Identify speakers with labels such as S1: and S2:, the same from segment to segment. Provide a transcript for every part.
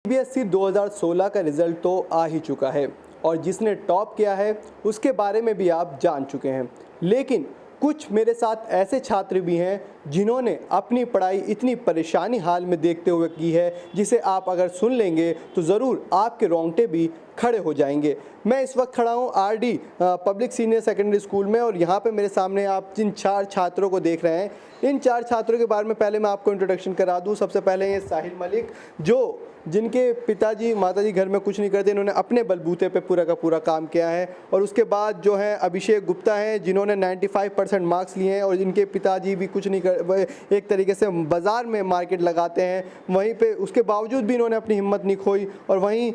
S1: CBSE 2016 का result तो आ ही चुका है और जिसने टॉप किया है उसके बारे में भी आप जान चुके हैं, लेकिन कुछ मेरे साथ ऐसे छात्र भी हैं जिन्होंने अपनी पढ़ाई इतनी परेशानी हाल में देखते हुए की है जिसे आप अगर सुन लेंगे तो ज़रूर आपके रोंगटे भी खड़े हो जाएंगे। मैं इस वक्त खड़ा हूँ RD public senior secondary school में और यहाँ पे मेरे सामने आप जिन 4 छात्रों को देख रहे हैं, इन 4 छात्रों के बारे में पहले मैं आपको इंट्रोडक्शन करा दूँ। सबसे पहले ये साहिल मलिक, जो जिनके पिताजी माताजी घर में कुछ नहीं करते, इन्होंने अपने बलबूते पे पूरा का पूरा काम किया है। और उसके बाद जो है अभिषेक गुप्ता हैं, जिन्होंने 95% मार्क्स लिए हैं और जिनके पिताजी भी कुछ नहीं कर, एक तरीके से बाज़ार में मार्केट लगाते हैं, वहीं पे उसके बावजूद भी इन्होंने अपनी हिम्मत नहीं खोई। और वहीं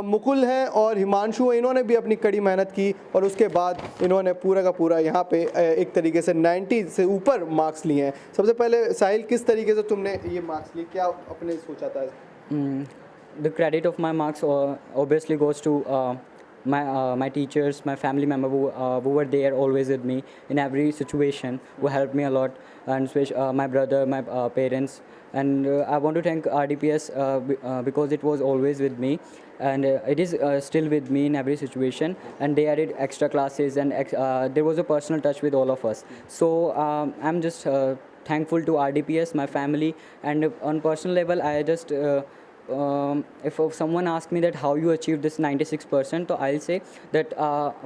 S1: मुकुल हैं और हिमांशु हैं, इन्होंने भी अपनी कड़ी मेहनत की और उसके बाद इन्होंने पूरा का पूरा यहाँ पे एक तरीके से 90 से ऊपर मार्क्स लिए हैं। सबसे पहले साहिल, किस तरीके से तुमने ये मार्क्स लिए, क्या अपने सोचा था?
S2: The credit of my marks obviously goes to my teachers, my family member who were there always with me in every situation, who helped me a lot, and especially my brother, my parents, and I want to thank RDPS because it was always with me, and it is still with me in every situation, and they added extra classes, and there was a personal touch with all of us. So I'm just thankful to RDPS, my family, and on personal level I just if someone asks me that how you achieved this 96%, so I'll say that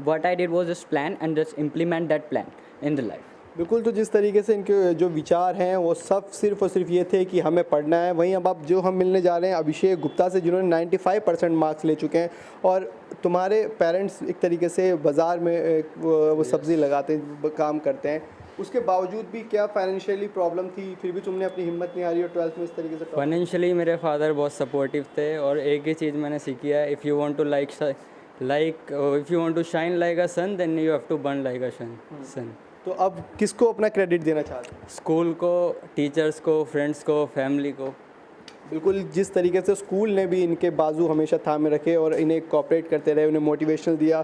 S2: what I did was just plan and just implement that plan in the life.
S1: बिल्कुल, तो जिस तरीके से इनके जो विचार हैं वो सब सिर्फ़ और सिर्फ ये थे कि हमें पढ़ना है। वहीं अब आप जो हम मिलने जा रहे हैं अभिषेक गुप्ता से, जिन्होंने 95% मार्क्स ले चुके हैं। और तुम्हारे पेरेंट्स एक तरीके से बाज़ार में वो सब्ज़ी लगाते हैं, काम करते हैं, उसके बावजूद भी क्या फाइनेंशियली प्रॉब्लम थी, फिर भी तुमने अपनी हिम्मत नहीं हारी और 12th में इस तरीके से?
S3: फाइनेंशियली मेरे फादर बहुत सपोर्टिव थे और एक ही चीज़ मैंने सीखी है, if you want to shine like a sun then you have to burn like a sun.
S1: तो अब किसको अपना क्रेडिट देना चाहते हैं?
S3: स्कूल को, टीचर्स को, फ्रेंड्स को, फैमिली को।
S1: बिल्कुल, जिस तरीके से स्कूल ने भी इनके बाजू हमेशा थामे रखे और इन्हें कोऑपरेट करते रहे, उन्हें मोटिवेशनल दिया।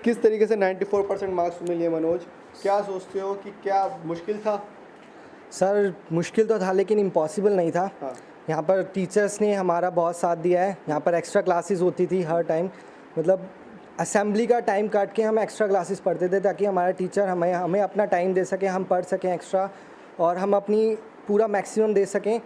S1: किस तरीके से 94% मार्क्स तुम्हें लिए मनोज, क्या सोचते हो कि क्या मुश्किल था?
S4: सर मुश्किल तो था लेकिन इम्पॉसिबल नहीं था।
S1: हाँ।
S4: यहाँ पर टीचर्स ने हमारा बहुत साथ दिया है। यहाँ पर एक्स्ट्रा क्लासेस होती थी हर टाइम, मतलब असेंबली का टाइम काट के हम एक्स्ट्रा क्लासेस पढ़ते थे ताकि हमारा टीचर हमें अपना टाइम दे सके, हम पढ़ सकें एक्स्ट्रा और हम अपनी पूरा मैक्सिमम दे सकें।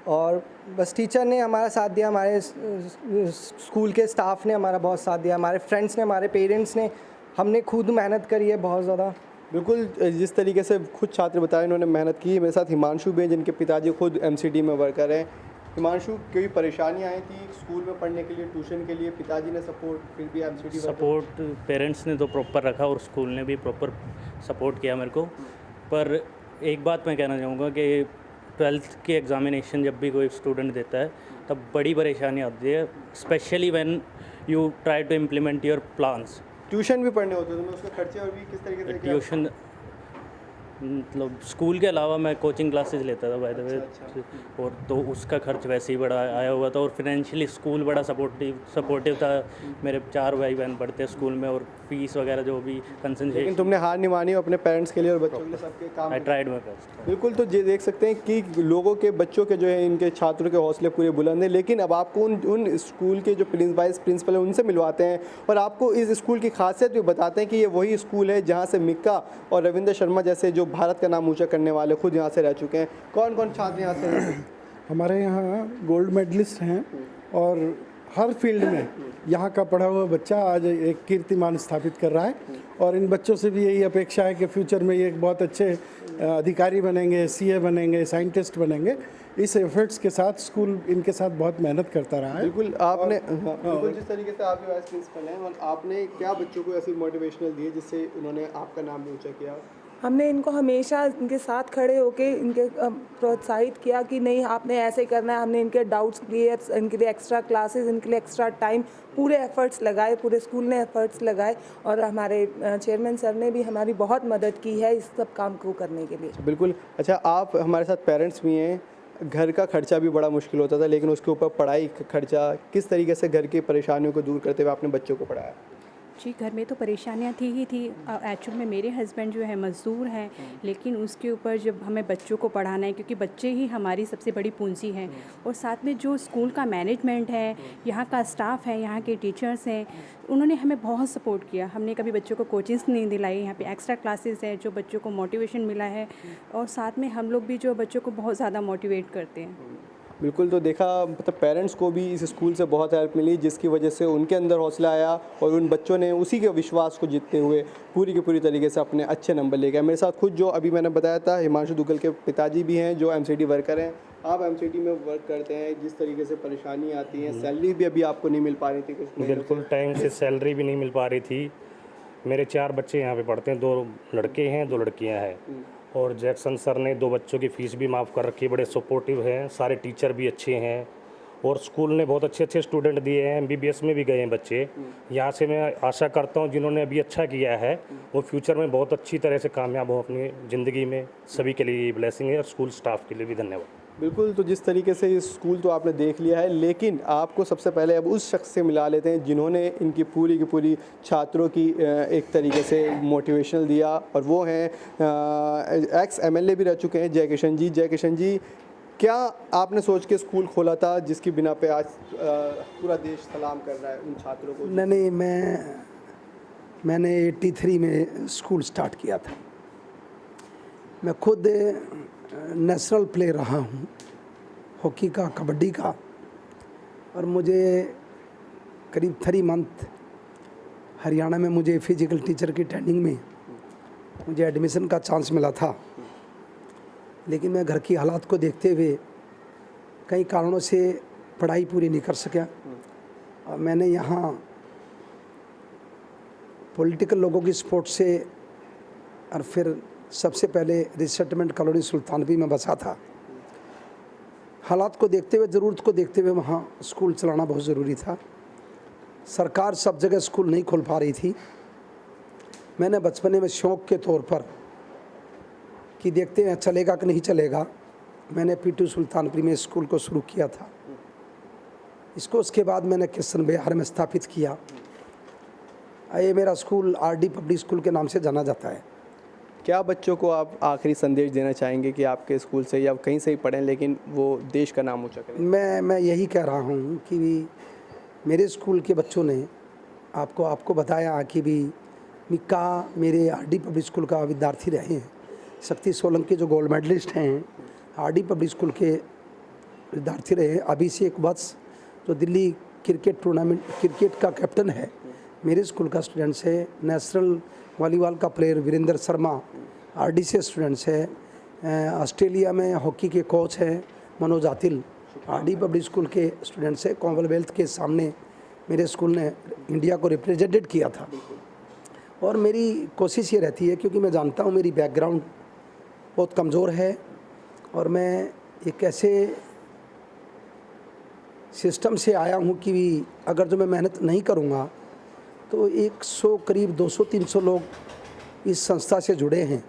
S4: और बस टीचर ने हमारा साथ दिया, हमारे स्कूल के स्टाफ ने हमारा बहुत साथ दिया, हमारे फ्रेंड्स ने, हमारे पेरेंट्स ने, हमने खुद मेहनत करी है बहुत ज़्यादा।
S1: बिल्कुल, जिस तरीके से खुद छात्र बताए इन्होंने मेहनत की। मेरे साथ हिमांशु भी हैं, जिनके पिताजी खुद MCD में वर्कर हैं। हिमांशु, कोई परेशानियाँ आई थी स्कूल में पढ़ने के लिए, ट्यूशन के लिए? पिताजी ने सपोर्ट, फिर भी MCD
S5: सपोर्ट पेरेंट्स ने तो प्रॉपर रखा और स्कूल ने भी प्रॉपर सपोर्ट किया मेरे को। पर एक बात मैं कहना चाहूँगा कि 12th की एग्ज़ामिनेशन जब भी कोई स्टूडेंट देता है तब बड़ी परेशानी आती है, specially when you try to implement your plans.
S1: Tuition भी पढ़ने होते थे, उसके खर्चे और भी किस तरीके से?
S5: ट्यूशन मतलब स्कूल के अलावा मैं कोचिंग क्लासेस लेता था बाय द वे, और तो उसका खर्च वैसे ही बड़ा आया हुआ था। और फिनेंशियली स्कूल बड़ा सपोर्टिव था। मेरे 4 भाई बहन पढ़ते हैं स्कूल में और फीस वगैरह जो भी कंसेशन।
S1: लेकिन तुमने हार नहीं मानी अपने पेरेंट्स के लिए और बच्चों के लिए, सबके काम।
S5: I tried my best.
S1: बिल्कुल, तो ये देख सकते हैं कि लोगों के, बच्चों के जो है, इनके छात्रों के हौसले पूरे बुलंद हैं। लेकिन अब आपको उन स्कूल के जो वाइस प्रिंसिपल हैं उनसे मिलवाते हैं और आपको इस स्कूल की खासियत भी बताते हैं कि ये वही स्कूल है जहाँ से मिक्का और रविंद्र शर्मा जैसे जो भारत का नाम ऊँचा करने वाले खुद यहाँ से रह चुके हैं। कौन कौन छात्र यहाँ से हैं?
S6: हमारे यहाँ गोल्ड मेडलिस्ट हैं और हर फील्ड में यहाँ का पढ़ा हुआ बच्चा आज एक कीर्तिमान स्थापित कर रहा है। और इन बच्चों से भी यही अपेक्षा है कि फ्यूचर में ये एक बहुत अच्छे अधिकारी बनेंगे, CA बनेंगे, साइंटिस्ट बनेंगे। इस एफर्ट्स के साथ स्कूल इनके साथ बहुत मेहनत करता रहा है।
S1: बिल्कुल, आपने बिल्कुल जिस तरीके से आपके वाइस प्रिंसिपल हैं, आपने क्या बच्चों को ऐसी मोटिवेशनल दी जिससे उन्होंने आपका नाम भी ऊँचा किया?
S7: हमने इनको हमेशा इनके साथ खड़े होके इनके प्रोत्साहित किया कि नहीं आपने ऐसे करना है। हमने इनके डाउट्स क्लियर, इनके लिए एक्स्ट्रा क्लासेस, इनके लिए एक्स्ट्रा टाइम, पूरे एफर्ट्स लगाए, पूरे स्कूल ने एफर्ट्स लगाए और हमारे चेयरमैन सर ने भी हमारी बहुत मदद की है इस सब काम को करने के लिए।
S1: बिल्कुल। अच्छा, आप हमारे साथ पेरेंट्स भी हैं, घर का खर्चा भी बड़ा मुश्किल होता था, लेकिन उसके ऊपर पढ़ाई का खर्चा, किस तरीके से घर की परेशानियों को दूर करते हुए आपने बच्चों को पढ़ाया?
S8: जी, घर में तो परेशानियाँ थी ही थी। एक्चुअल में मेरे हस्बैंड जो है मज़दूर हैं, लेकिन उसके ऊपर जब हमें बच्चों को पढ़ाना है, क्योंकि बच्चे ही हमारी सबसे बड़ी पूंजी हैं, और साथ में जो स्कूल का मैनेजमेंट है, यहाँ का स्टाफ है, यहाँ के टीचर्स हैं, उन्होंने हमें बहुत सपोर्ट किया। हमने कभी बच्चों को कोचिंग्स नहीं दिलाई, यहाँ पे एक्स्ट्रा क्लासेस है जो बच्चों को मोटिवेशन मिला है, और साथ में हम लोग भी जो बच्चों को बहुत ज़्यादा मोटिवेट करते हैं।
S1: बिल्कुल, तो देखा मतलब पेरेंट्स को भी इस स्कूल से बहुत हेल्प मिली, जिसकी वजह से उनके अंदर हौसला आया और उन बच्चों ने उसी के विश्वास को जीतते हुए पूरी की पूरी तरीके से अपने अच्छे नंबर ले गए। मेरे साथ खुद जो अभी मैंने बताया था हिमांशु दुग्गल के पिताजी भी हैं जो एमसीडी वर्कर हैं। आप एमसीडी में वर्क करते हैं, जिस तरीके से परेशानी आती है, सैलरी भी अभी आपको नहीं मिल पा रही थी कुछ महीनों से।
S9: बिल्कुल टाइम से सैलरी भी नहीं मिल पा रही थी। मेरे 4 बच्चे यहाँ पे पढ़ते हैं, 2 लड़के हैं 2 लड़कियाँ हैं, और जैक्सन सर ने 2 बच्चों की फ़ीस भी माफ़ कर रखी है। बड़े सपोर्टिव हैं, सारे टीचर भी अच्छे हैं, और स्कूल ने बहुत अच्छे अच्छे स्टूडेंट दिए हैं। एमबीबीएस में भी गए हैं बच्चे। यहाँ से मैं आशा करता हूँ जिन्होंने अभी अच्छा किया है वो फ्यूचर में बहुत अच्छी तरह से कामयाब हो अपनी ज़िंदगी में। सभी के लिए ये ब्लेसिंग है, और स्कूल स्टाफ के लिए भी धन्यवाद।
S1: बिल्कुल, तो जिस तरीके से ये स्कूल तो आपने देख लिया है, लेकिन आपको सबसे पहले अब उस शख्स से मिला लेते हैं जिन्होंने इनकी पूरी की पूरी छात्रों की एक तरीके से मोटिवेशनल दिया, और वो हैं एक्स एमएलए भी रह चुके हैं जयकिशन जी। जयकिशन जी, क्या आपने सोच के स्कूल खोला था जिसकी बिना पे आज पूरा देश सलाम कर रहा है उन छात्रों को?
S10: नहीं, मैंने 83 में स्कूल स्टार्ट किया था। मैं खुद नेशनल प्लेयर रहा हूँ, हॉकी का, कबड्डी का, और मुझे करीब 3 मंथ हरियाणा में मुझे फिजिकल टीचर की ट्रेनिंग में मुझे एडमिशन का चांस मिला था। लेकिन मैं घर की हालात को देखते हुए कई कारणों से पढ़ाई पूरी नहीं कर सका, और मैंने यहाँ पॉलिटिकल लोगों की सपोर्ट से, और फिर सबसे पहले रिसेटलमेंट कॉलोनी सुल्तानवी में बसा था। हालात को देखते हुए, ज़रूरत को देखते हुए वहाँ स्कूल चलाना बहुत ज़रूरी था। सरकार सब जगह स्कूल नहीं खोल पा रही थी। मैंने बचपने में शौक़ के तौर पर कि देखते हैं चलेगा कि नहीं चलेगा, मैंने P2 सुल्तानपुरी में स्कूल को शुरू किया था। इसको उसके बाद मैंने किशन बिहार में स्थापित किया। ये मेरा स्कूल RD पब्लिक स्कूल के नाम से जाना जाता है।
S1: क्या बच्चों को आप आखिरी संदेश देना चाहेंगे कि आपके स्कूल से या कहीं से ही पढ़ें लेकिन वो देश का नाम ऊँचा करें?
S10: मैं यही कह रहा हूँ कि मेरे स्कूल के बच्चों ने आपको बताया कि भी मिक्का मेरे RD पब्लिक स्कूल का विद्यार्थी रहे हैं। शक्ति सोलंकी जो गोल्ड मेडलिस्ट हैं RD पब्लिक स्कूल के विद्यार्थी रहे हैं। अभिषेक वत्स जो दिल्ली क्रिकेट टूर्नामेंट क्रिकेट का कैप्टन है, मेरे स्कूल का स्टूडेंट्स है। नेशनल वॉलीबॉल का प्लेयर वीरेंद्र शर्मा RD से स्टूडेंट्स है। ऑस्ट्रेलिया में हॉकी के कोच हैं मनोज आतिल, RD पब्लिक स्कूल के स्टूडेंट्स है। कॉमनवेल्थ के सामने मेरे स्कूल ने इंडिया को रिप्रेजेंटेड किया था। और मेरी कोशिश ये रहती है, क्योंकि मैं जानता हूँ मेरी बैकग्राउंड बहुत कमज़ोर है, और मैं एक ऐसे सिस्टम से आया हूँ कि अगर जो मैं मेहनत नहीं करूँगा तो 100 करीब 200-300 लोग इस संस्था से जुड़े हैं,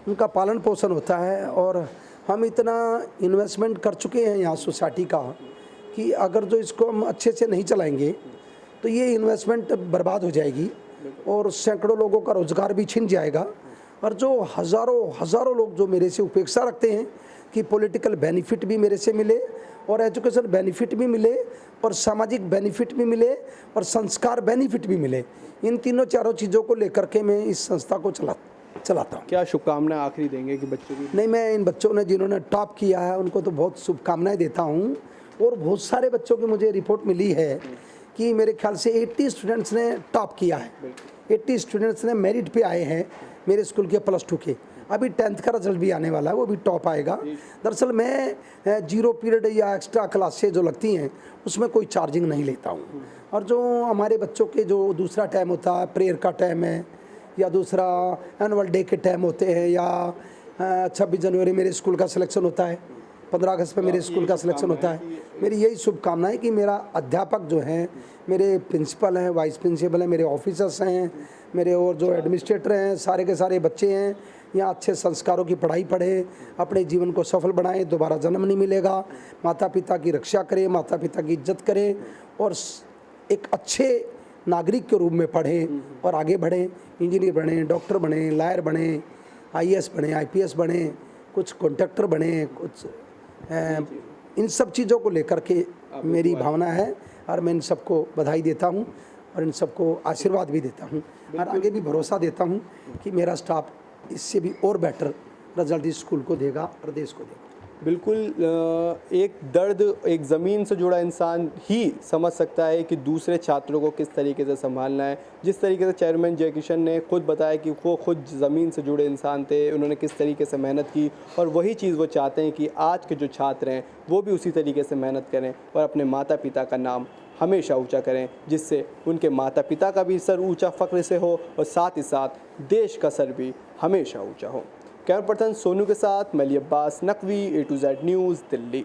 S10: उनका पालन पोषण होता है। और हम इतना इन्वेस्टमेंट कर चुके हैं यहाँ सोसाइटी का कि अगर जो इसको हम अच्छे से नहीं चलाएंगे तो ये इन्वेस्टमेंट बर्बाद हो जाएगी, और सैकड़ों लोगों का रोज़गार भी छिन जाएगा। और जो हज़ारों लोग जो मेरे से उपेक्षा रखते हैं कि पॉलिटिकल बेनिफिट भी मेरे से मिले, और एजुकेशन बेनिफिट भी मिले, और सामाजिक बेनिफिट भी मिले, और संस्कार बेनिफिट भी मिले, इन चारों चीज़ों को लेकर के मैं इस संस्था को चलाता हूँ।
S1: क्या शुभकामनाएं आखिरी देंगे कि बच्चों की?
S10: नहीं, मैं इन बच्चों ने जिन्होंने टॉप किया है उनको तो बहुत शुभकामनाएं देता हूँ। और बहुत सारे बच्चों की मुझे रिपोर्ट मिली है कि मेरे ख्याल से 80 स्टूडेंट्स ने टॉप किया है। 80 स्टूडेंट्स ने मेरिट पे आए हैं मेरे स्कूल के +2 के। अभी 10th का रिजल्ट भी आने वाला है, वो भी टॉप आएगा। दरअसल मैं 0 पीरियड या एक्स्ट्रा क्लासेज जो लगती हैं उसमें कोई चार्जिंग नहीं लेता हूँ। और जो हमारे बच्चों के जो दूसरा टाइम होता है, प्रेयर का टाइम है, या दूसरा एनुअल डे के टाइम होते हैं, या 26 जनवरी मेरे स्कूल का सिलेक्शन होता है, 15 अगस्त में मेरे स्कूल का सिलेक्शन होता है। मेरी यही शुभकामना है कि मेरा अध्यापक जो हैं, मेरे प्रिंसिपल हैं, वाइस प्रिंसिपल हैं, मेरे ऑफिसर्स हैं, मेरे और जो एडमिनिस्ट्रेटर हैं, सारे के सारे बच्चे हैं, यहाँ अच्छे संस्कारों की पढ़ाई पढ़ें, अपने जीवन को सफल बनाएं, दोबारा जन्म नहीं मिलेगा, माता पिता की रक्षा करें, माता पिता की इज्जत करें, और एक अच्छे नागरिक के रूप में पढ़ें और आगे बढ़ें, इंजीनियर बने, डॉक्टर बने, लॉयर बने, आईएएस बने, आईपीएस बने, कुछ कॉन्ट्रैक्टर बने, कुछ इन सब चीज़ों को लेकर के मेरी भावना है और मैं इन सबको बधाई देता हूँ और इन सबको आशीर्वाद भी देता हूँ और आगे भी भरोसा देता हूँ कि मेरा स्टाफ इससे भी और बेटर रिजल्ट इस स्कूल को देगा और देश को देगा।
S1: बिल्कुल एक दर्द एक ज़मीन से जुड़ा इंसान ही समझ सकता है कि दूसरे छात्रों को किस तरीके से संभालना है। जिस तरीके से चेयरमैन जयकिशन ने खुद बताया कि वो खुद ज़मीन से जुड़े इंसान थे, उन्होंने किस तरीके से मेहनत की और वही चीज़ वो चाहते हैं कि आज के जो छात्र हैं वो भी उसी तरीके से मेहनत करें और अपने माता पिता का नाम हमेशा ऊंचा करें, जिससे उनके माता पिता का भी सर ऊंचा फ़ख्र से हो और साथ ही साथ देश का सर भी हमेशा ऊंचा हो। कैमरा पर्सन सोनू के साथ मैं Ali Abbas Naqvi, A to Z news, Delhi.